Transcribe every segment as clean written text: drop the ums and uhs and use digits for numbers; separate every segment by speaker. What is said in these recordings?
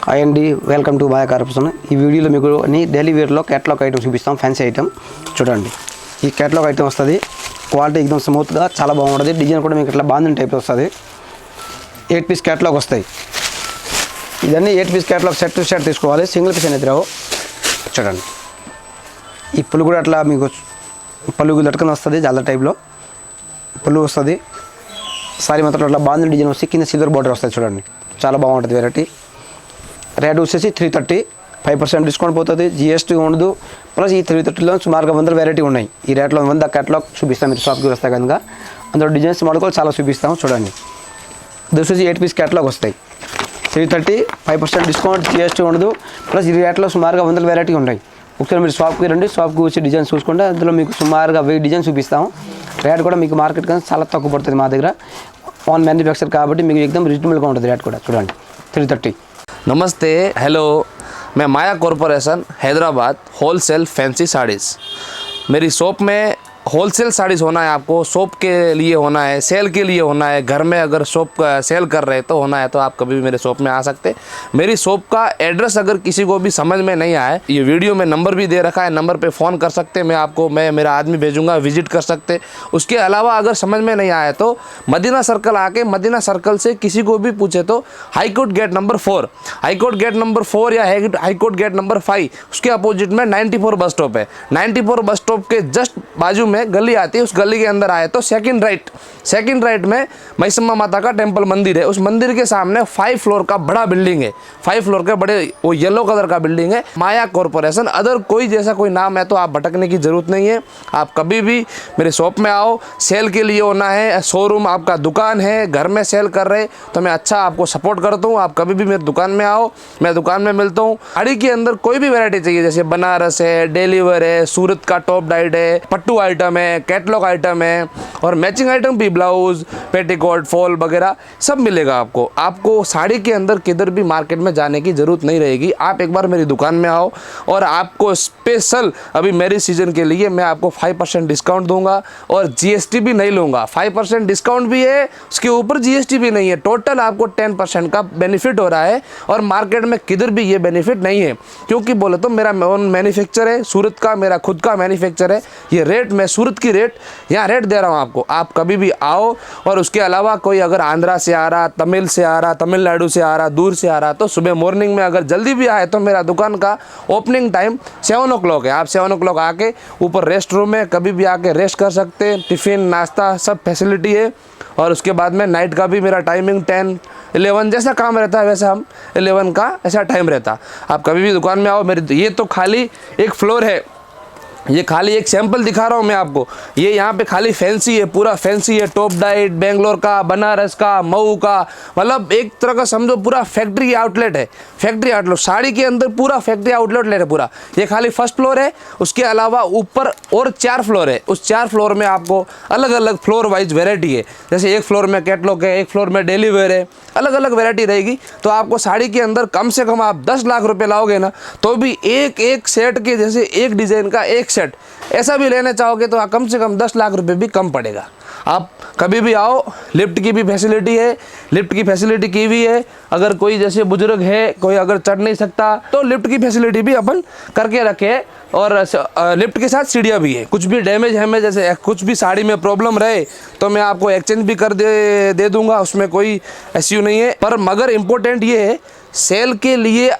Speaker 1: Hi అండి, welcome to Maya corporation. ఈ వీడియోలో మీకు డైలీ వేర్లో క్యాటలాగ్ ఐటమ్ చూపిస్తాం. ఫ్యాన్సీ ఐటమ్ చూడండి. ఈ క్యాటలాగ్ ఐటమ్ వస్తుంది. క్వాలిటీ ఎక్దమ్ స్మూత్గా చాలా బాగుంటుంది. డిజైన్ కూడా మీకు ఇట్లా బాందిని టైప్లో వస్తుంది. 8 పీస్ క్యాటలాగ్ వస్తాయి. ఇదన్నీ 8 piece catalogue set to set తీసుకోవాలి. సింగిల్ పీస్ అనేది రావు. చూడండి, ఈ పులు కూడా అట్లా మీకు పలుగు లట్టుకొని వస్తుంది. జాల టైప్లో పులు వస్తుంది. సారీ మాత్రం అట్లా బాందిని డిజైన్ వస్తే కింద సిల్వర్ బార్డర్ వస్తుంది. చూడండి, చాలా బాగుంటుంది వెరైటీ. రేట్ వచ్చేసి 330, 5% డిస్కౌంట్ పోతుంది. జిఎస్టీ ఉండదు. ప్లస్ ఈ 330లో సుమారుగా 100 వెరైటీ ఉన్నాయి. ఈ రేట్లో 100 క్యాటలాగ్ చూపిస్తాం. మీరు షాప్కి వస్తే కనుక అందులో డిజైన్స్ మోడల్ చాలా చూపిస్తాం. చూడండి, ఇది వచ్చేసి 8 పీస్ క్యాటలాగ్ వస్తాయి. 330, 5% డిస్కౌంట్, జిఎస్టీ ఉండదు. ప్లస్ ఈ రేట్లో సుమారుగా 100 వెరైటీ ఉన్నాయి. ఒకసారి మీరు షాప్కి రండి. షాప్కి వచ్చి డిజైన్స్ చూసుకుంటే అందులో మీకు సుమారుగా 1000 డిజైన్స్ చూపిస్తాం. రేట్ కూడా మీకు మార్కెట్ కన్నా చాలా తక్కువ పడుతుంది. మా దగ్గర ఓన్ మ్యానుఫ్యాక్చర్ కాబట్టి మీకు ఎక్దమ్ రీజనబుల్గా ఉంటుంది. రేట్ కూడా చూడండి 330.
Speaker 2: नमस्ते, हेलो, मैं Maya corporation Hyderabad wholesale fancy saris. मेरी शॉप में होलसेल साड़ीज़ होना है। आपको शॉप के लिए होना है, सेल के लिए होना है। घर में अगर शॉप सेल कर रहे तो होना है तो आप कभी भी मेरे शॉप में आ सकते। मेरी शॉप का एड्रेस अगर किसी को भी समझ में नहीं आए, ये वीडियो में नंबर भी दे रखा है, नंबर पे फ़ोन कर सकते। मैं मेरा आदमी भेजूँगा, विजिट कर सकते। उसके अलावा अगर समझ में नहीं आया तो मदीना सर्कल आके मदीना सर्कल से किसी को भी पूछे तो high court gate number 4, high court gate number 4 या हाईकोर्ट गेट नंबर 5, उसके अपोजिट में 94 बस स्टॉप है। 94 बस स्टॉप के जस्ट बाजू में गली आती है। उस गली के अंदर आए तो सेकंड राइट में मैसम्मा माता का टेंपल मंदिर है। उस मंदिर के सामने 5 फ्लोर का बड़ा बिल्डिंग है। 5 फ्लोर के बड़े वो येलो कलर का बिल्डिंग है, माया कॉरपोरेशन। अदर कोई जैसा कोई नाम है तो आप भटकने की ज़रूरत नहीं है। आप कभी भी मेरे शॉप में आओ। सेल के लिए होना है, शोरूम आपका दुकान है, घर में सेल कर रहे तो मैं अच्छा आपको सपोर्ट करता हूँ। आप कभी भी मेरी दुकान में आओ, मैं दुकान में मिलता हूँ। साड़ी के अंदर कोई भी वैरायटी चाहिए, जैसे बनारस है, डेलीवर है, सूरत का टॉप डाइट है, पट्टू आइटम है, कैटलॉग आइटम है और मैचिंग आइटम भी, ब्लाउज, पेटीकोट, फॉल वगैरह सब मिलेगा आपको। आपको साड़ी के अंदर किधर भी मार्केट में जाने की ज़रूरत नहीं रहेगी। आप एक बार मेरी दुकान में आओ और आपको स्पेशल अभी मेरी सीज़न के लिए मैं आपको 5% डिस्काउंट दूंगा और जीएसटी भी नहीं लूँगा। 5% डिस्काउंट भी है, उसके ऊपर जीएसटी भी नहीं है। टोटल आपको 10% का बेनिफिट हो रहा है और मार्केट में किधर भी ये बेनिफिट नहीं है। क्योंकि बोले तो मेरा मैन्युफैक्चर है, सूरत का मेरा खुद का मैन्युफैक्चर है। ये रेट मैं सूरत की रेट यहाँ रेट दे रहा हूँ आपको। आप कभी भी आओ। और उसके अलावा कोई अगर आंध्रा से आ रहा, तमिल से आ रहा, तमिलनाडु से आ रहा, दूर से आ रहा तो सुबह मॉर्निंग में अगर जल्दी भी आए तो मेरा दुकान का ओपनिंग टाइम 7 o'clock है। आप 7 o'clock आके ऊपर रेस्ट रूम में कभी भी आके रेस्ट कर सकते हैं। टिफ़िन, नाश्ता सब फैसिलिटी है। और उसके बाद में नाइट का भी मेरा टाइमिंग 10, 11 जैसा काम रहता है वैसा हम 11 का ऐसा टाइम रहता। आप कभी भी दुकान में आओ। मेरी ये तो खाली एक फ्लोर है, ये खाली एक सैंपल दिखा रहा हूँ मैं आपको। ये यहाँ पे खाली फैंसी है, पूरा फैंसी है। टॉप डाइट, बेंगलोर का, बनारस का, मऊ का, मतलब एक तरह का समझो पूरा फैक्ट्री आउटलेट है। फैक्ट्री आउटलेट साड़ी के अंदर पूरा फैक्ट्री आउटलेट है पूरा। ये खाली फर्स्ट फ्लोर है। उसके अलावा ऊपर और 4 फ्लोर है। उस 4 फ्लोर में आपको अलग अलग फ्लोर वाइज वेराइटी है। जैसे एक फ्लोर में कैटलॉग है, एक फ्लोर में डेली वेयर है, अलग अलग वेराइटी रहेगी। तो आपको साड़ी के अंदर कम से कम आप 10 लाख रुपये लाओगे ना तो भी एक सेट के जैसे एक डिज़ाइन का एक सेट ऐसा भी लेना चाहोगे तो कम से कम 10 लाख रुपए भी कम पड़ेगा। आप कभी भी आओ। लिफ्ट की भी फैसिलिटी है, लिफ्ट की फैसिलिटी की हुई है। अगर कोई जैसे बुजुर्ग है, कोई अगर चढ़ नहीं सकता तो लिफ्ट की फैसिलिटी भी अपन करके रखे। और लिफ्ट के साथ सीढ़ियाँ भी है। कुछ भी डैमेज है, जैसे कुछ भी साड़ी में प्रॉब्लम रहे तो मैं आपको एक्सचेंज भी कर दे दूँगा, उसमें कोई इश्यू नहीं है। पर मगर इम्पोर्टेंट ये है, सेल के लिए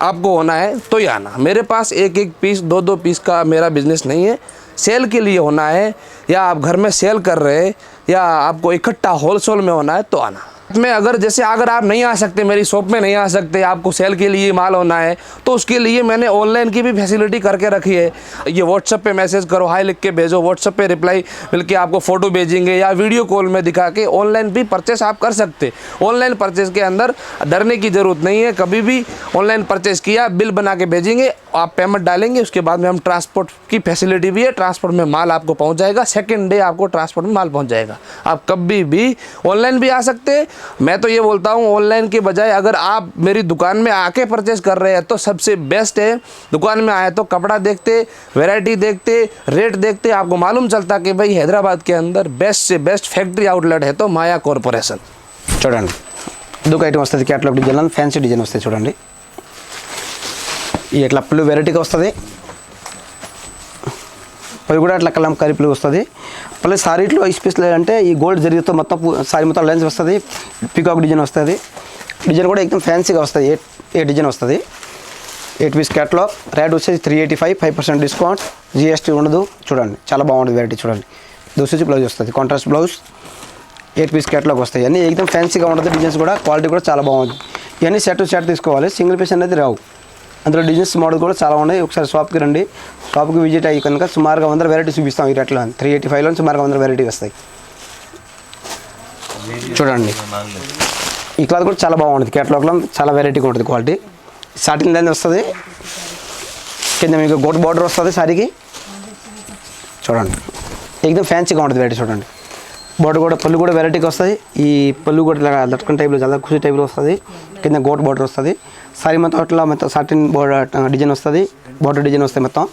Speaker 2: आपको होना है तो ही आना। मेरे पास एक पीस 2 पीस का मेरा बिज़नेस नहीं है। सेल के लिए होना है या आप घर में सेल कर रहे हैं या आपको इकट्ठा होलसेल में होना है तो आना। में अगर आप नहीं आ सकते, मेरी शॉप में नहीं आ सकते, आपको सेल के लिए माल होना है तो उसके लिए मैंने ऑनलाइन की भी फैसिलिटी करके रखी है। ये व्हाट्सएप पे मैसेज करो, हाय लिख के भेजो, व्हाट्सएप पे रिप्लाई मिलके आपको फ़ोटो भेजेंगे या वीडियो कॉल में दिखा के ऑनलाइन भी परचेस आप कर सकते। ऑनलाइन परचेस के अंदर डरने की ज़रूरत नहीं है। कभी भी ऑनलाइन परचेस किया, बिल बना के भेजेंगे, आप पेमेंट डालेंगे, उसके बाद में हम ट्रांसपोर्ट की फैसिलिटी भी है। ट्रांसपोर्ट में माल आपको पहुँच जाएगा, सेकेंड डे आपको ट्रांसपोर्ट में माल पहुँच जाएगा। आप कभी भी ऑनलाइन भी आ सकते। मैं तो ये बोलता हूँ ऑनलाइन के बजाय अगर आप मेरी दुकान में आके परचेज कर रहे हैं तो सबसे बेस्ट है। दुकान में आए तो कपड़ा देखते, वैरायटी देखते, रेट देखते, आपको मालूम चलता कि भाई हैदराबाद के अंदर बेस्ट से बेस्ट फैक्ट्री आउटलेट है तो माया कॉरपोरेशन।
Speaker 1: చూడండి ఇదొక ఐటమ్ వస్తుంది క్యాటలాగ్ డిజైన్ ఫ్యాన్సీ డిజైన్ వస్తాయి చూడండి. ఈ ఇట్లా పళ్ళు వెరైటీగా వస్తుంది. పళ్ళు కూడా అట్లా కలంకారీ పళ్ళు వస్తుంది. ప్లస్ సారీట్లో స్పెషల్ అంటే ఈ గోల్డ్ జరిగితే మొత్తం సారీ మొత్తం లెన్స్ వస్తుంది. పీకాక్ డిజైన్ వస్తుంది. డిజైన్ కూడా ఎక్దమ్ ఫ్యాన్సీగా వస్తుంది. ఏ డిజైన్ వస్తుంది. 8 పీస్ క్యాటలాగ్. రేట్ వచ్చేసి 385, 5% డిస్కౌంట్, GST ఉండదు. చూడండి చాలా బాగుంటుంది వెరైటీ. చూడండి దోసేసి బ్లౌజ్ వస్తుంది, కాంట్రాస్ట్ బ్లౌజ్. 8 పీస్ క్యాటలాగ్ వస్తాయి. అన్నీ ఎక్దమ్ ఫ్యాన్సీగా ఉంటుంది. డిజైన్స్ కూడా క్వాలిటీ కూడా చాలా బాగుంది. ఇవన్నీ సెట్ టు సెట్ తీసుకోవాలి. సింగిల్ పీస్ అనేది రావు. అందులో డిజైన్స్ మోడల్ కూడా చాలా ఉన్నాయి. ఒకసారి షాప్కి రండి. షాప్కి విజిట్ అయ్యి కనుక సుమారుగా 100 వెరైటీ చూపిస్తాం. ఈ రేట్లో 385లో సుమారుగా 100 వెరైటీ వస్తాయి. చూడండి ఈ క్లాత్ కూడా చాలా బాగుంటుంది. క్యాటలాగ్లో చాలా వెరైటీగా ఉంటుంది. క్వాలిటీ సాటిన్ లైన్ వస్తుంది. కింద మీకు గోట్ బార్డర్ వస్తుంది సారీకి. చూడండి ఎక్దమ్ ఫ్యాన్సీగా ఉంటుంది వెరైటీ. చూడండి బార్డర్ కూడా పళ్ళు కూడా వెరైటీగా వస్తుంది. ఈ పళ్ళు కూడా ఇలా లట్కన్ టైప్లో చాలా ఖుషి టైప్లో వస్తుంది. కింద గోట్ బార్డర్ వస్తుంది. సారీ మొత్తం అట్లా మొత్తం సాటిన్ బార్డర్ డిజైన్ వస్తుంది. బార్డర్ డిజైన్ వస్తాయి మొత్తం.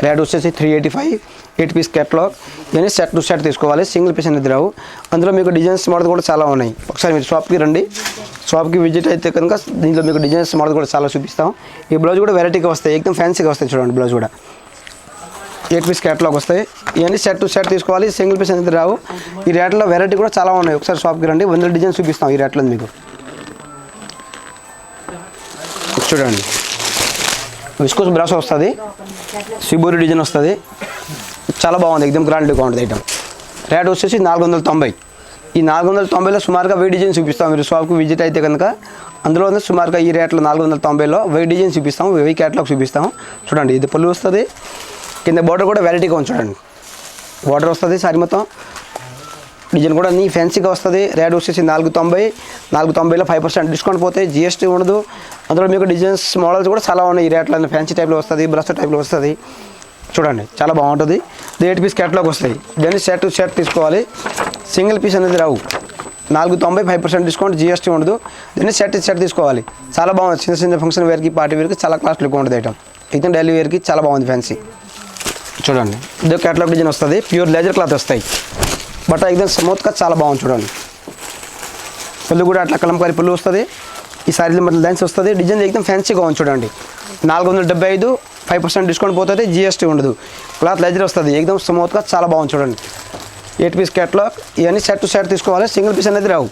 Speaker 1: రేట్ వచ్చేసి 385, 8 పీస్ క్యాటలాగ్. ఇవన్నీ సెట్ టు సెట్ తీసుకోవాలి. సింగిల్ పీస్ అనేది రావు. అందులో మీకు డిజైన్స్ మోడల్ కూడా చాలా ఉన్నాయి. ఒకసారి మీరు షాప్కి రండి. షాప్కి విజిట్ అయితే కనుక దీంట్లో మీకు డిజైన్స్ మోడల్ కూడా చాలా చూపిస్తాం. ఈ బ్లౌజ్ కూడా వెరైటీగా వస్తాయి. ఎక్దమ్ ఫ్యాన్సీగా వస్తాయి. చూడండి బ్లౌజ్ కూడా 8 పీస్ క్యాటలాగ్ వస్తాయి. ఇవన్నీ సెట్ టు సెట్ తీసుకోవాలి. సింగిల్ పీస్ అనేది రావు. ఈ రేట్లో వెరైటీ కూడా చాలా ఉన్నాయి. ఒకసారి షాప్కి రండి. 100 డిజైన్స్ చూపిస్తాం ఈ రేట్లో మీకు. చూడండి విస్కోస్ బ్రాస్ వస్తుంది. సిబూరి డిజైన్ వస్తుంది. చాలా బాగుంది. ఎక్దమ్ గ్రాండ్గా ఉంటుంది ఐటమ్. రేట్ వచ్చేసి 490. ఈ 490లో సుమారుగా 1000 డిజైన్ చూపిస్తాం. మీరు షాప్కి విజిట్ అయితే కనుక అందులో సుమారుగా ఈ రేట్లో 490లో 1000 డిజైన్ చూపిస్తాం. 1000 క్యాటలాగ్ చూపిస్తాం. చూడండి ఇది పళ్ళు వస్తుంది. కింద బార్డర్ కూడా వెరైటీగా ఉంది. చూడండి బార్డర్ వస్తుంది. సారీ మొత్తం డిజైన్ కూడా అన్నీ ఫ్యాన్సీగా వస్తుంది. రేట్ వచ్చేసి 490. 490లో 5% డిస్కౌంట్ పోతే GST ఉండదు. అందులో మీకు డిజైన్స్ మోడల్స్ కూడా చాలా ఉన్నాయి. ఈ రేట్లో ఫ్యాన్సీ టైప్లో వస్తుంది. బ్రష్ టైప్లో వస్తుంది. చూడండి చాలా బాగుంటుంది. 8 పీస్ క్యాటలాగ్ వస్తాయి. దాన్ని సెట్ టు సెట్ తీసుకోవాలి. సింగిల్ పీస్ అనేది రావు. 490, 5% డిస్కౌంట్, GST ఉండదు. దీన్ని సెట్ తీసుకోవాలి. చాలా బాగుంది. చిన్న చిన్న ఫంక్షన్ వేర్కి, పార్టీ వేర్కి చాలా కాస్ట్లీగా ఉంటుంది ఐటమ్. అయితే డైలీ వేర్కి చాలా బాగుంది ఫ్యాన్సీ. చూడండి ఇదే క్యాటలాగ్ డిజైన్ వస్తుంది. ప్యూర్ లేజర్ క్లాత్ వస్తాయి. బట్ ఎక్దమ్ స్మూత్గా చాలా బాగుంది. చూడండి పళ్ళు కూడా అట్లా కలంకారీ పళ్ళు వస్తుంది. ఈ సారీలో మొత్తం లైన్స్ వస్తుంది. డిజైన్ ఎక్దమ్ ఫ్యాన్సీగా ఉంది. చూడండి 475, 5% డిస్కౌంట్ పోతుంది. GST ఉండదు. క్లాత్ లేజర్ వస్తుంది. ఎక్దమ్ స్మూత్గా చాలా బాగుంది. చూడండి 8 పీస్ క్యాటలాగ్. ఇవన్నీ సెట్ టు సెట్ తీసుకోవాలి. సింగిల్ పీస్ అనేది రావు.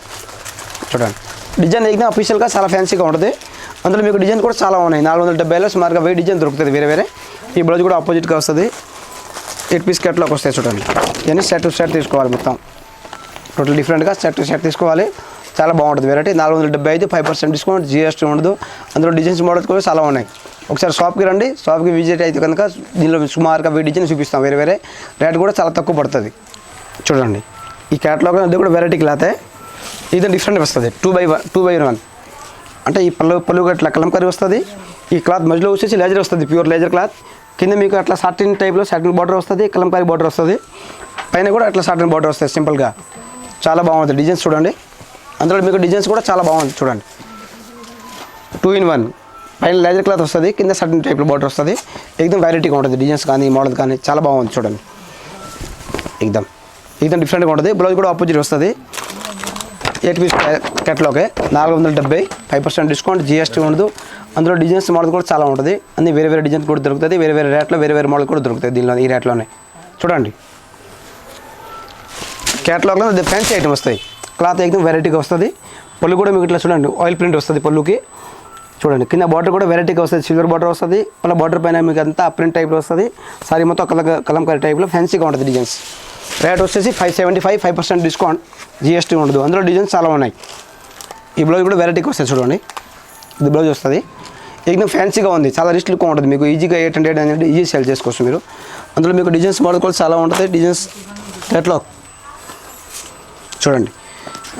Speaker 1: చూడండి డిజైన్ ఎక్దమ్ అఫీషియల్గా చాలా ఫ్యాన్సీగా ఉంటుంది. అందులో మీకు డిజైన్ కూడా చాలా ఉన్నాయి. 470లో సుమారుగా 1000 డిజైన్ దొరుకుతుంది వేరే వేరే. ఈ బ్లౌజ్ కూడా ఆపోజిట్గా వస్తుంది. 8 పీస్ క్యాటలాగ్ వస్తాయి. చూడండి ఇవన్నీ సెట్ టు సెట్ తీసుకోవాలి. మొత్తం టోటల్ డిఫరెంట్గా సెట్ టు సెట్ తీసుకోవాలి. చాలా బాగుంటుంది వెరైటీ. 475, 5% డిస్కౌంట్, GST ఉండదు. అందులో డిజైన్స్ మోడల్స్ కూడా చాలా ఉన్నాయి. ఒకసారి షాప్కి రండి. షాప్కి విజిట్ అయితే కనుక దీనిలో సుమారుగా 1000 డిజైన్ చూపిస్తాం వేరే వేరే. రేట్ కూడా చాలా తక్కువ పడుతుంది. చూడండి ఈ క్యాటలాగ్ అది కూడా వెరైటీ క్లాతే. ఇది డిఫరెంట్ వస్తుంది. 2x1 అంటే ఈ పళ్ళు అట్లా కలంకారీ వస్తుంది. ఈ క్లాత్ మధ్యలో వచ్చేసి లేజర్ వస్తుంది. Pure laser cloth. కింద మీకు అట్లా సాటిన్ టైప్లో సాటిన్ బార్డర్ వస్తుంది. కలంకారీ బార్డర్ వస్తుంది. పైన కూడా అట్లా సాటిన్ బార్డర్ వస్తుంది సింపుల్గా. చాలా బాగుంటుంది డిజైన్స్. చూడండి అందులో మీకు డిజైన్స్ కూడా చాలా బాగుంది. చూడండి 2x1 పైన లేజర్ క్లాత్ వస్తుంది. కింద సాటిన్ టైప్లో బార్డర్ వస్తుంది. ఎక్దమ్ వెరైటీగా ఉంటుంది. డిజైన్స్ కానీ మోడల్ కానీ చాలా బాగుంది. చూడండి ఎక్దమ్ డిఫరెంట్గా ఉంటుంది. బ్లౌజ్ కూడా ఆపోజిట్ వస్తుంది. 8 పీస్ క్యాటలాగే 470, 5% డిస్కౌంట్, GST ఉండదు. అందులో డిజైన్స్ మోడల్ కూడా చాలా ఉంటుంది. అన్ని వేరే వేరే డిజైన్స్ కూడా దొరుకుతుంది. వేరే వేరే రేట్లో వేరే వేరే మోడల్ కూడా దొరుకుతుంది దీనిలో. ఈ రేట్లోనే చూడండి క్యాటలాగ్లో ఫ్యాన్సీ ఐటమ్ వస్తాయి. క్లాత్ ఎక్దమ్ వెరైటీగా వస్తుంది. పళ్ళు కూడా మీకు ఇట్లా చూడండి ఆయిల్ ప్రింట్ వస్తుంది పళ్ళుకి. చూడండి కింద బార్డర్ కూడా వెరైటీగా వస్తుంది. సిల్వర్ బార్డర్ వస్తుంది. మళ్ళీ బార్డర్ పైన మీకు అంతా ప్రింట్ టైప్లో వస్తుంది. సారీ మొత్తం కలంకారీ టైప్లో ఫ్యాన్సీగా ఉంటుంది డిజైన్స్. రేట్ వచ్చేసి 575, 5% డిస్కౌంట్, GST ఉండదు. అందులో డిజైన్స్ చాలా ఉన్నాయి. ఈ బ్లౌజ్ కూడా వెరైటీగా వస్తుంది. చూడండి ఇది బ్లౌజ్ వస్తుంది. ఎక్దమ్ ఫ్యాన్సీగా ఉంది. చాలా రిస్ట్ లుక్ ఉంటుంది. మీకు ఈజీగా 800 అనేది ఈజీ సేల్ చేసుకోవచ్చు మీరు. అందులో మీకు డిజైన్స్ మోడల్ కూడా చాలా ఉంటుంది. డిజైన్స్ క్యాటలాగ్ చూడండి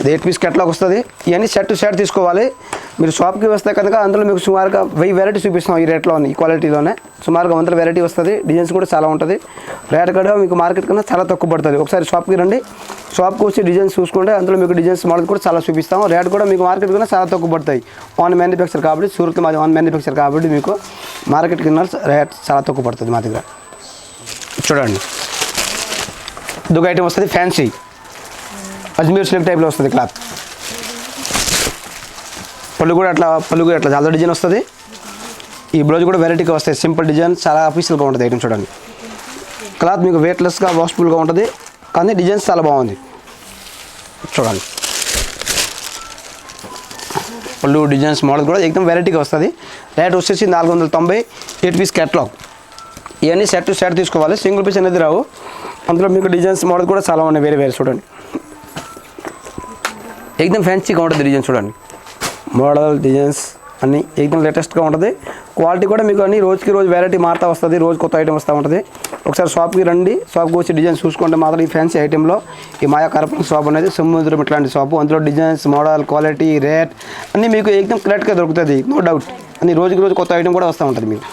Speaker 1: అది 8 పీస్ క్యాటలాగ్ వస్తుంది. ఇవన్నీ సెట్ టు సెట్ తీసుకోవాలి. మీరు షాప్కి వస్తే కనుక అందులో మీకు సుమారుగా 1000 వెరైటీ చూపిస్తున్నాం ఈ రేట్లోనే. ఈ క్వాలిటీలోనే సుమారుగా 100 వెరైటీ వస్తుంది. డిజైన్స్ కూడా చాలా ఉంటుంది. రేట్ కూడా మీకు మార్కెట్ కన్నా చాలా తక్కువ పడుతుంది. ఒకసారి షాప్కి రండి. షాప్కి వచ్చి డిజైన్స్ చూసుకుంటే అందులో మీకు డిజైన్స్ మోడల్ కూడా చాలా చూపిస్తాం. రేట్ కూడా మీకు మార్కెట్ కన్నా చాలా తక్కువ పడతాయి. ఆన్ మ్యానుఫ్యాక్చర్ కాబట్టి సూరత్ మాది ఆన్ మ్యానుఫ్యాక్చర్ కాబట్టి మీకు మార్కెట్ కింద రేట్ చాలా తక్కువ పడుతుంది మా దగ్గర. చూడండి ఇదొక ఐటమ్ వస్తుంది ఫ్యాన్సీ అజ్మీర్ సిల్క్ టైప్లో వస్తుంది క్లాత్. పళ్ళు కూడా అట్లా చాలా డిజైన్ వస్తుంది. ఈ బ్లౌజ్ కూడా వెరైటీగా వస్తాయి, సింపుల్ డిజైన్, చాలా అఫీషియల్గా ఉంటుంది ఐటమ్. చూడండి, క్లాత్ మీకు వెయిట్లెస్గా వాషబుల్గా ఉంటుంది, కానీ డిజైన్స్ చాలా బాగుంది. చూడండి, పళ్ళు డిజైన్స్ మోడల్ కూడా ఎక్దమ్ వెరైటీగా వస్తుంది. రేట్ వచ్చేసి 490, 8 పీస్ క్యాట్లాగ్. ఇవన్నీ సెట్ టు సెట్ తీసుకోవాలి, సింగిల్ పీస్ అనేది రావు. అందులో మీకు డిజైన్స్ మోడల్ కూడా చాలా ఉన్నాయి, వేరే వేరే. చూడండి, ఎక్దమ్ ఫ్యాన్సీగా ఉంటుంది డిజైన్. చూడండి, మోడల్ డిజైన్స్ అన్నీ ఎక్దమ్ లేటెస్ట్గా ఉంటుంది. క్వాలిటీ కూడా మీకు అన్ని రోజుకి రోజు వెరైటీ మారుతూ వస్తుంది, రోజు కొత్త ఐటమ్ వస్తూ ఉంటుంది. ఒకసారి షాప్కి రండి, షాప్కి వచ్చి డిజైన్ చూసుకుంటే మాత్రం ఈ ఫ్యాన్సీ ఐటెంలో ఈ మాయా కార్పొరేషన్ షాప్ అనేది సముద్రం ఇట్లాంటి షాపు. అందులో డిజైన్స్, మోడల్, క్వాలిటీ, రేట్ అన్నీ మీకు ఎక్దమ్ కరెక్ట్గా దొరుకుతుంది, నో డౌట్. అన్ని రోజుకి రోజు కొత్త ఐటమ్ కూడా వస్తూ ఉంటుంది మీకు.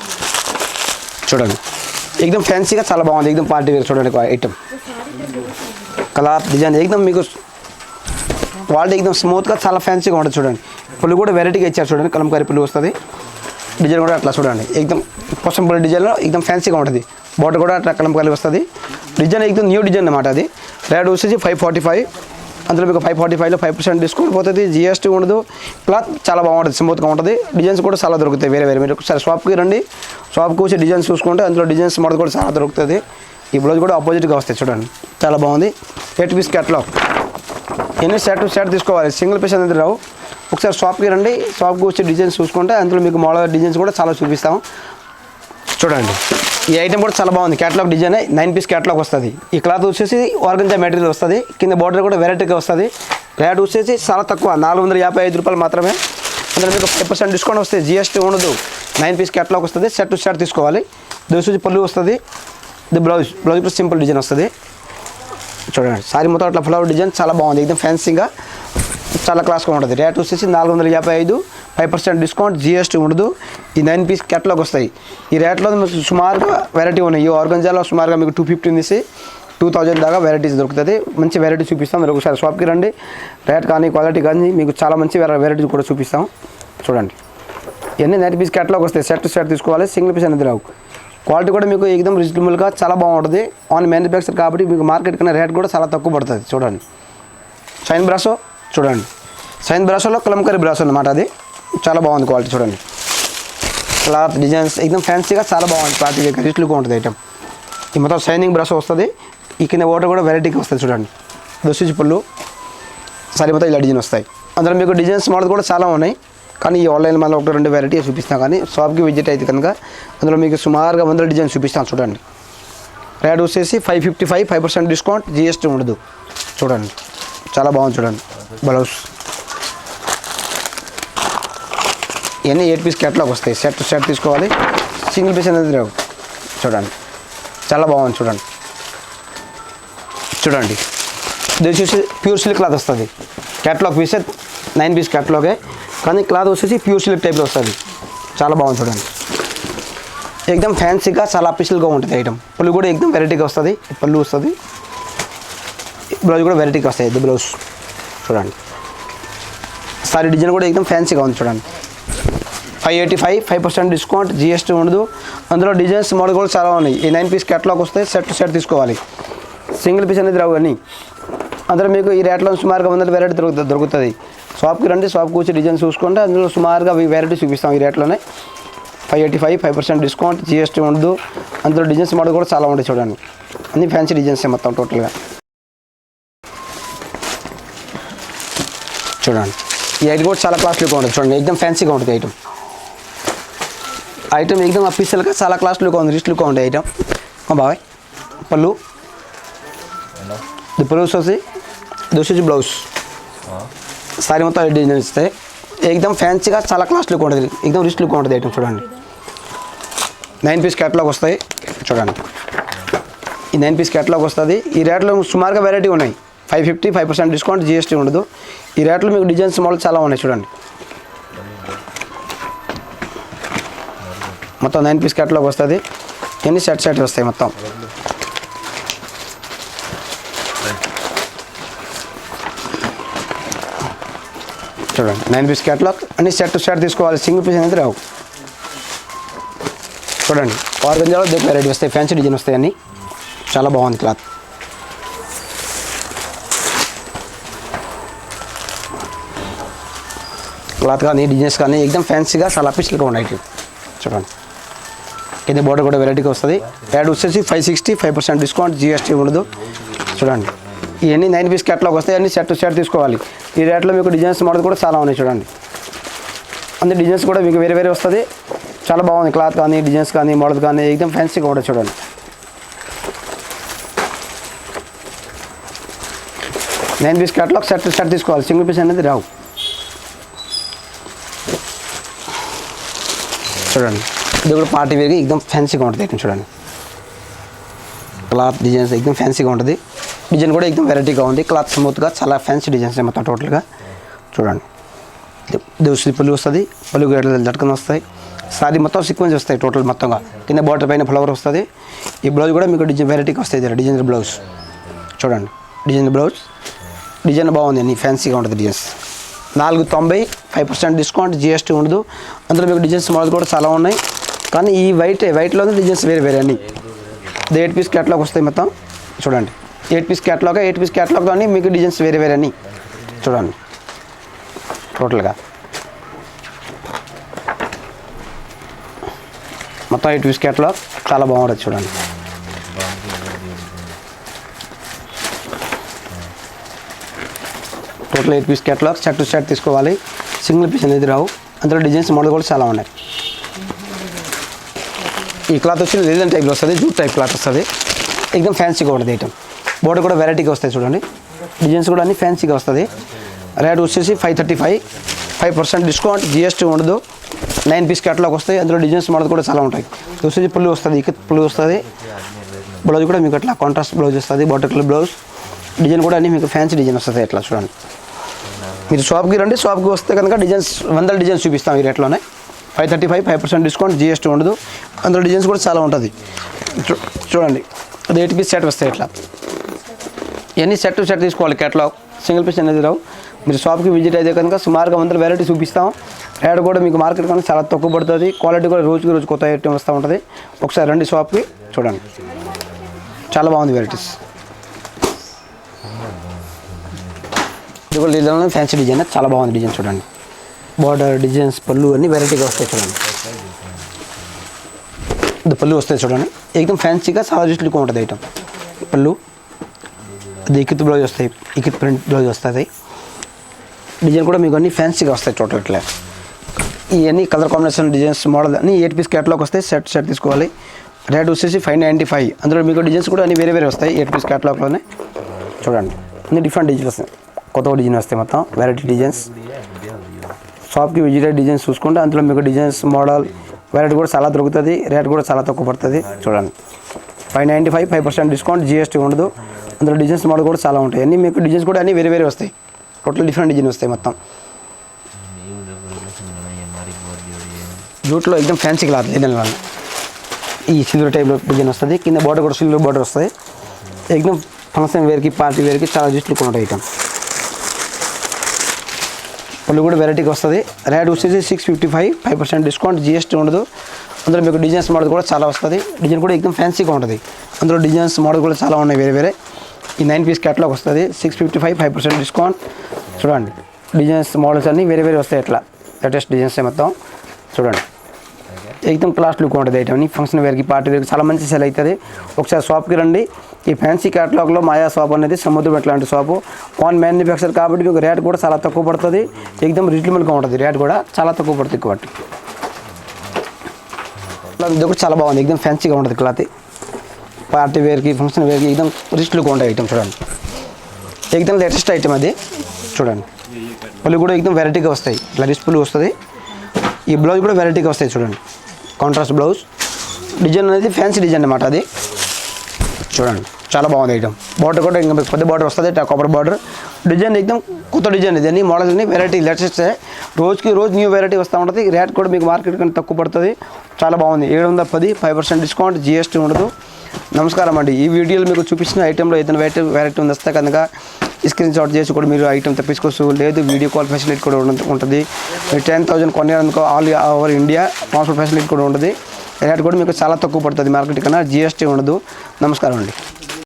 Speaker 1: చూడండి, ఎక్దమ్ ఫ్యాన్సీగా చాలా బాగుంది, ఎక్దమ్ పార్టీ వేర్. చూడండి ఐటమ్, కలర్, డిజైన్ ఎక్దమ్ మీకు క్వాలిటీ ఎక్దమ్ స్మూత్గా చాలా ఫ్యాన్సీగా ఉంటుంది. చూడండి, పుల్లు కూడా వెరైటీగా ఇచ్చారు. చూడండి, కలంకారీ పుల్లు వస్తుంది. డిజైన్ కూడా అట్లా చూడండి, ఎక్దమ్ కోసం పుల్లు డిజైన్లో ఎక్దమ్ ఫ్యాన్సీగా ఉంటుంది. బార్డర్ కూడా అట్లా కలంకారీ వస్తుంది. డిజైన్ ఎక్దమ్ న్యూ డిజైన్ అన్నమాట. అది రేట్ వచ్చేసి 545. అందులో మీకు 545లో 5% డిస్కౌంట్ పోతుంది, జిఎస్టీ ఉండదు. క్లాత్ చాలా బాగుంటుంది, స్మూత్గా ఉంటుంది. డిజైన్స్ కూడా చాలా దొరుకుతాయి వేరే వేరే. మీరు ఒకసారి షాప్కి రండి, షాప్కి వచ్చి డిజైన్స్ చూసుకుంటే అందులో డిజైన్స్ మోడల్ కూడా చాలా దొరుకుతుంది. ఈ బ్లౌజ్ కూడా ఆపోజిట్గా వస్తాయి. చూడండి, చాలా బాగుంది. 8 పీస్ క్యాట్లాగ్. ఎన్ని సెట్ టు సెట్ తీసుకోవాలి, సింగిల్ పీస్ అనేది రావు. ఒకసారి షాప్కి రండి, షాప్కి వచ్చి డిజైన్స్ చూసుకుంటే అందులో మీకు మోడల్ డిజైన్స్ కూడా చాలా చూపిస్తాం. చూడండి, ఈ ఐటమ్ కూడా చాలా బాగుంది. క్యాట్లాగ్ డిజైన్ 9 పీస్ క్యాట్లాగ్ వస్తుంది. ఈ క్లాత్ వచ్చేసి ఆర్గంజా మెటీరియల్ వస్తుంది, కింద బార్డర్ కూడా వెరైటీగా వస్తుంది. రేట్ వచ్చేసి చాలా తక్కువ, 455 రూపాయలు మాత్రమే. అందులో మీకు 5% డిస్కౌంట్ వస్తుంది, జిఎస్టీ ఉండదు. 9 పీస్ క్యాట్లాగ్ వస్తుంది, సెట్ టు సెట్ తీసుకోవాలి. దోసి పళ్ళు వస్తుంది. ఇది బ్లౌజ్ కూడా సింపుల్ డిజైన్ వస్తుంది. చూడండి, సారీ మొత్తం అట్లా ఫ్లవర్ డిజైన్ చాలా బాగుంది, ఎక్దమ్ ఫ్యాన్సీగా చాలా క్లాస్గా ఉంటుంది. రేట్ వచ్చేసి 455, 5% డిస్కౌంట్, జిఎస్టీ ఉండదు. ఈ 9 పీస్ క్యాట్లాగ్ వస్తాయి. ఈ రేట్లో మీకు సుమారుగా వెరైటీ ఉన్నాయి. ఈ ఆర్గంజాలో సుమారుగా మీకు 250 నుంచి 2000 దాకా వెరైటీస్ దొరుకుతుంది. మంచి వెరైటీ చూపిస్తాం. మీరు ఒకసారి షాప్కి రండి, రేట్ కానీ క్వాలిటీ కానీ మీకు చాలా మంచి వెరైటీస్ కూడా చూపిస్తాం. చూడండి, ఇవన్నీ 9 పీస్ క్యాట్లాగ్ వస్తాయి, సెట్ టు సెట్ తీసుకోవాలి, సింగిల్ పీస్ అనేది రావు. క్వాలిటీ కూడా మీకు ఎక్దమ్ రీజనబుల్గా చాలా బాగుంటుంది. ఆన్ మ్యానుఫ్యాక్చర్ కాబట్టి మీకు మార్కెట్ కన్నా రేట్ కూడా చాలా తక్కువ పడుతుంది. చూడండి, షైన్ బ్రాసో. చూడండి, షైన్ బ్రాసోలో కలంకారీ బ్రాసో అన్నమాట. అది చాలా బాగుంది క్వాలిటీ. చూడండి, క్లాత్ డిజైన్స్ ఎక్దమ్ ఫ్యాన్సీగా చాలా బాగుంది, పార్టీ వేర్ రిచ్ లుక్ ఉంటుంది ఐటమ్. ఈ మొత్తం షైనింగ్ బ్రాసో వస్తుంది. ఈ కింద వాటర్ కూడా వెరైటీగా వస్తుంది. చూడండి, దోసి పళ్ళు, సారీ మొత్తం ఇలా డిజైన్ వస్తాయి. అందులో మీకు డిజైన్స్ మోడల్ కూడా చాలా ఉన్నాయి, కానీ ఈ ఆన్లైన్ మళ్ళీ 1-2 వెరైటీ చూపిస్తాం. కానీ షాప్కి విజిట్ అయితే కనుక అందులో మీకు సుమారుగా 100 డిజైన్ చూపిస్తాను. చూడండి, రేట్ వచ్చేసి 555, 5% డిస్కౌంట్, జిఎస్టీ ఉండదు. చూడండి, చాలా బాగుంది. చూడండి, బ్లౌజ్ ఇవన్నీ 8 పీస్ క్యాట్లాగ్ వస్తాయి, సెట్ టు సెట్ తీసుకోవాలి, సింగిల్ పీస్ అనేది రావు. చూడండి, చాలా బాగుంది. చూడండి, ఇది వచ్చేసి ప్యూర్ సిల్క్ క్లాత్ వస్తుంది. క్యాట్లాగ్ పీసే 9 పీస్ క్యాట్లాగే, కానీ క్లాత్ వచ్చేసి ప్యూర్ సిల్క్ టైప్లో వస్తుంది. చాలా బాగుంది. చూడండి, ఎక్దమ్ ఫ్యాన్సీగా చాలా అఫీషియల్గా ఉంటుంది ఐటమ్. పళ్ళు కూడా ఎక్దమ్ వెరైటీగా వస్తుంది, పళ్ళు వస్తుంది. బ్లౌజ్ కూడా వెరైటీగా వస్తాయి. ఇది బ్లౌజ్. చూడండి, సారీ డిజైన్ కూడా ఎక్దమ్ ఫ్యాన్సీగా ఉంది. చూడండి, 585, 5% డిస్కౌంట్, జిఎస్టీ ఉండదు. అందులో డిజైన్స్ మోడల్ కూడా చాలా ఉన్నాయి. ఈ 9 పీస్ క్యాట్లాగ్ వస్తే సెట్ టు సెట్ తీసుకోవాలి, సింగిల్ పీస్ అనేది రావు. అన్నీ అందులో మీకు ఈ రేట్లో సుమారుగా 100 వెరైటీ దొరుకుతుంది. షాప్కి రండి, షాప్కి వచ్చి డిజైన్ చూసుకుంటే అందులో సుమారుగా వెరైటీ చూపిస్తాం. ఈ రేట్లోనే 585, 5% డిస్కౌంట్, జిఎస్టీ ఉండదు. అందులో డిజైన్స్ మోడల్ కూడా చాలా ఉంటాయి. చూడండి, అన్ని ఫ్యాన్సీ డిజైన్స్ మొత్తం టోటల్గా. చూడండి, ఈ ఐటమ్ కూడా చాలా క్లాస్లీగా ఉంటుంది. చూడండి, ఎక్దమ్ ఫ్యాన్సీగా ఉంటుంది ఐటమ్. ఎక్దమ్ అఫీషియల్గా చాలా క్లాస్లీగా ఉంది, రిచ్ లుక్గా ఉంటుంది ఐటమ్. బాబాయ్ పళ్ళు, ఇది బ్లౌజ్ వచ్చి దోసి బ్లౌజ్, సారీ మొత్తం డిజైన్ ఇస్తాయి. ఎక్దమ్ ఫ్యాన్సీగా చాలా క్లాస్ లుక్ ఉంటుంది, ఎక్దమ్ రిచ్ లుక్ ఉంటుంది ఐటమ్. చూడండి, 9 పీస్ క్యాట్లాగ్ వస్తాయి. చూడండి, ఈ 9 పీస్ క్యాట్లాగ్ వస్తుంది. ఈ రేట్లో సుమారుగా వెరైటీ ఉన్నాయి. 550, 5% డిస్కౌంట్, జిఎస్టీ ఉండదు. ఈ రేట్లో మీకు డిజైన్స్ మోడల్ చాలా ఉన్నాయి. చూడండి, మొత్తం 9 పీస్ క్యాట్లాగ్ వస్తుంది. ఎన్ని సెట్ వస్తాయి మొత్తం. చూడండి, 9 పీస్ క్యాట్లాగ్ అన్ని సెట్ టు సెట్ తీసుకోవాలి, సింగిల్ పీస్ అనేది రావు. చూడండి, ఆర్గంజాలో దగ్గర వెరైటీ వస్తాయి, ఫ్యాన్సీ డిజైన్ వస్తాయి. అన్నీ చాలా బాగుంది క్లాత్. క్లాత్ కానీ డిజైన్స్ కానీ ఎక్దమ్ ఫ్యాన్సీగా చాలా పీస్లుగా ఉన్నాయి చూడండి. కింద బోర్డర్ కూడా వెరైటీగా వస్తుంది. రేట్ వచ్చేసి 560, 5% డిస్కౌంట్, జిఎస్టీ ఉండదు. చూడండి ఇవన్నీ 9 పీస్ క్యాట్లాగ్ వస్తాయి. అన్ని సెట్ టు సెట్ తీసుకోవాలి. ఈ రేట్లో మీకు డిజైన్స్ మోడల్ కూడా చాలా ఉన్నాయి చూడండి. అన్ని డిజైన్స్ కూడా మీకు వేరే వేరే వస్తుంది. చాలా బాగుంది క్లాత్ కానీ డిజైన్స్ కానీ మోడల్ కానీ ఎక్దమ్ ఫ్యాన్సీగా ఉంటుంది చూడండి. 9 piece catalogue set to set తీసుకోవాలి. సింగిల్ పీస్ అనేది రావు. చూడండి ఇది కూడా పార్టీ వేర్గా ఎక్దమ్ ఫ్యాన్సీగా ఉంటుంది ఐటమ్ చూడండి. క్లాత్ డిజైన్స్ ఎక్దమ్ ఫ్యాన్సీగా ఉంటుంది. డిజైన్ కూడా ఎక్దమ్ వెరైటీగా ఉంది. క్లాత్ స్మూత్గా చాలా ఫ్యాన్సీ డిజైన్స్ మొత్తం టోటల్గా చూడండి. దోసి పళ్ళు వస్తుంది. పళ్ళు జట్కన్ వస్తాయి. సారీ మొత్తం సీక్వెన్స్ వస్తాయి టోటల్ మొత్తంగా. కింద బార్డర్ పైన ఫ్లవర్ వస్తుంది. ఈ బ్లౌజ్ కూడా మీకు డిజైన్ వెరైటీగా వస్తాయి. డిజైనర్ బ్లౌజ్ చూడండి. డిజైనర్ బ్లౌజ్ డిజైన్ బాగుంది. అన్ని ఫ్యాన్సీగా ఉంటుంది డిజైన్స్. 490, 5% డిస్కౌంట్, జిఎస్టీ ఉండదు. అందులో మీకు డిజైన్స్ మోడల్ కూడా చాలా ఉన్నాయి. కానీ ఈ వైట్లోనే డిజైన్స్ వేరే వేరే అన్ని. ఇది 8 పీస్ క్యాట్లాగ్ వస్తాయి మొత్తం చూడండి. 8 పీస్ క్యాట్లాగ్తో అన్ని మీకు డిజైన్స్ వేరే వేరే అన్ని చూడండి. టోటల్గా మొత్తం 8 పీస్ క్యాట్లాగ్ చాలా బాగుంటుంది చూడండి. Total 8 piece catalogue set to set తీసుకోవాలి. సింగిల్ పీస్ అనేది రావు. అందులో డిజైన్స్ మోడల్ కూడా చాలా ఉన్నాయి. ఈ క్లాత్ వచ్చి లేదన్ టైప్లో వస్తుంది. జూట్ టైప్ క్లాత్ వస్తుంది. ఎక్దమ్ ఫ్యాన్సీగా ఉంటుంది ఐటమ్. బోర్డర్ కూడా వెరైటీగా వస్తాయి చూడండి. డిజైన్స్ కూడా అన్ని ఫ్యాన్సీగా వస్తుంది. రేట్ వచ్చేసి 535, 5% డిస్కౌంట్, జిఎస్టీ ఉండదు. 9 పీస్ క్యాట్లాగ్ వస్తాయి. అందులో డిజైన్స్ మోడల్ కూడా చాలా ఉంటాయి. వచ్చేసి పుల్లు వస్తుంది. ఇక పుల్లు వస్తుంది. బ్లౌజ్ కూడా మీకు అట్లా కాంట్రాస్ట్ బ్లౌజ్ వస్తుంది. Border colour blouse. డిజైన్ కూడా అన్ని మీకు ఫ్యాన్సీ డిజైన్ వస్తుంది. అట్లా చూడండి. మీరు షాప్కి రండి. షాప్కి వస్తే కనుక డిజైన్స్ 100 డిజైన్స్ చూపిస్తాం ఈ రేట్లోనే. 535, 5% డిస్కౌంట్, జిఎస్టీ ఉండదు. అందులో డిజైన్స్ కూడా చాలా ఉంటుంది. చూడండి అది 8 పీస్ సెట్ వస్తాయి. ఇట్లా ఇవన్నీ సెట్ టు సెట్ తీసుకోవాలి. క్యాట్లాగ్ సింగిల్ పీస్ అనేది రావు. మీరు షాప్కి విజిట్ అయితే కనుక సుమారుగా 100 వెరైటీ చూపిస్తాం. రేట్ కూడా మీకు మార్కెట్ కనుక చాలా తక్కువ పడుతుంది. క్వాలిటీ కూడా రోజుకి రోజు కొత్త ఐటమ్ వస్తూ ఉంటుంది. ఒకసారి రండి షాప్కి చూడండి. చాలా బాగుంది వెరైటీస్. ఇది కూడా డిజైన్ ఫ్యాన్సీ డిజైన్ చాలా బాగుంది. డిజైన్ చూడండి. బార్డర్ డిజైన్స్ పళ్ళు అన్నీ వెరైటీగా వస్తాయి చూడండి. ఇది పళ్ళు వస్తాయి చూడండి. ఎక్దమ్ ఫ్యాన్సీగా చాలా లుక్ ఉంటుంది ఐటమ్. పళ్ళు అది ఇకిత్ బ్లౌజ్ వస్తాయి. ఇకిత్ ప్రింట్ బ్లౌజ్ వస్తుంది. డిజైన్ కూడా మీకు అన్ని ఫ్యాన్సీగా వస్తాయి టోటల్. ఇట్లా ఇవన్నీ కలర్ కాంబినేషన్ డిజైన్స్ మోడల్ అన్ని 8 పీస్ క్యాట్లాగ్ వస్తాయి. సెట్ తీసుకోవాలి. రేట్ వచ్చేసి 595. అందులో మీకు డిజైన్స్ కూడా అన్ని వేరే వేరే వస్తాయి. 8 పీస్ క్యాట్లాగ్లోనే చూడండి. అన్ని డిఫరెంట్ డిజైన్స్ వస్తాయి. కొత్త డిజైన్ వస్తాయి. మొత్తం వెరైటీ డిజైన్స్. షాప్కి విజిట్ డిజైన్స్ చూసుకుంటే అందులో మీకు డిజైన్స్ మోడల్ వెరైటీ కూడా చాలా దొరుకుతుంది. రేట్ కూడా చాలా తక్కువ పడుతుంది చూడండి. 595, 5% డిస్కౌంట్, జిఎస్టీ ఉండదు. అందులో డిజైన్స్ మోడల్ కూడా చాలా ఉంటాయి. అన్నీ మీకు డిజైన్స్ కూడా అన్నీ వేరే వేరే వస్తాయి. టోటల్ డిఫరెంట్ డిజైన్ వస్తాయి మొత్తం. జూట్లో ఎక్దమ్ ఫ్యాన్సీ క్లాత్ డిజైన్ వల్ల ఈ సిల్వర్ టైప్లో డిజైన్ వస్తుంది. కింద బార్డర్ కూడా సిల్వర్ బార్డర్ వస్తుంది. ఎక్దమ్ ఫంక్షన్ వేర్కి పార్టీ వేర్కి చాలా జుట్లు ఉంటాయి ఐటమ్. పళ్ళు కూడా వెరైటీగా వస్తుంది. రేట్ వచ్చేసి 655, 5% డిస్కౌంట్, జిఎస్టీ ఉండదు. అందులో మీకు డిజైన్స్ మోడల్ కూడా చాలా వస్తుంది. డిజైన్ కూడా ఎక్దమ్ ఫ్యాన్సీగా ఉంటుంది. అందులో డిజైన్స్ మోడల్ కూడా చాలా ఉన్నాయి వేరే వేరే. ఈ 9 పీస్ క్యాట్లాగ్ వస్తుంది. 655, 5% డిస్కౌంట్ చూడండి. డిజైన్స్ మోడల్స్ అన్నీ వేరే వేరే వస్తాయి. ఇట్లా లేటెస్ట్ డిజైన్స్ మొత్తం చూడండి. ఎక్దమ్ క్లాస్ లుక్ ఉంటుంది ఐటమ్. ఫంక్షన్ వేర్కి పార్టీ వేర్కి చాలా మంచి సెల్ అవుతుంది. ఒకసారి షాప్కి రండి. ఈ ఫ్యాన్సీ క్యాటలాగ్లో మాయా షాప్ అనేది సముద్రం ఎట్లాంటి షాపు. ఓన్ మ్యానుఫ్యాక్చర్ కాబట్టి మీకు రేట్ కూడా చాలా తక్కువ పడుతుంది. ఎక్దమ్ రీజనబుల్గా ఉంటుంది. రేట్ కూడా చాలా తక్కువ పడుతుంది. కాబట్టి ఇది కూడా చాలా బాగుంది. ఎక్దమ్ ఫ్యాన్సీగా ఉంటుంది క్లాత్. పార్టీ వేర్కి ఫంక్షన్ వేర్కి ఎక్దమ్ రిచ్ లుక్ ఉంటాయి ఐటమ్ చూడండి. ఎక్దమ్ లేటెస్ట్ ఐటమ్ అది చూడండి. పళ్ళు కూడా ఎక్దమ్ వెరైటీగా వస్తాయి. ఇట్లా రిచ్ పళ్ళు వస్తుంది. ఈ బ్లౌజ్ కూడా వెరైటీగా వస్తాయి చూడండి. Contrast blouse. డిజైన్ అనేది ఫ్యాన్సీ డిజైన్ అన్నమాట. అది చూడండి చాలా బాగుంది ఐటమ్. బార్డర్ కూడా ఇంకా పెద్ద బార్డర్ వస్తుంది. Copper border. డిజైన్ ఎక్దమ్ కొత్త డిజైన్. ఇది అన్ని మోడల్స్ అన్ని వెరైటీ లేటెస్ట్. రోజుకి రోజు న్యూ వెరైటీ వస్తూ ఉంటుంది. రేట్ కూడా మీకు మార్కెట్ కంటే తక్కువ పడుతుంది. చాలా బాగుంది. 710, 5% డిస్కౌంట్, జిఎస్టీ ఉండదు. నమస్కారం అండి. ఈ వీడియోలో మీకు చూపించిన ఐటెంలో ఏదైనా వెరైటీ వస్తే కనుక స్క్రీన్ షాట్ చేసి కూడా మీరు ఐటెం తెప్పించుకోవచ్చు. లేదు వీడియో కాల్ ఫెసిలిటీ కూడా ఉంటుంది. మీరు 10,000 కొనేందుకు all over India transport facility కూడా ఉంటుంది. రేట్ కూడా మీకు చాలా తక్కువ పడుతుంది మార్కెట్ కన్నా. జిఎస్టీ ఉండదు. నమస్కారం అండి.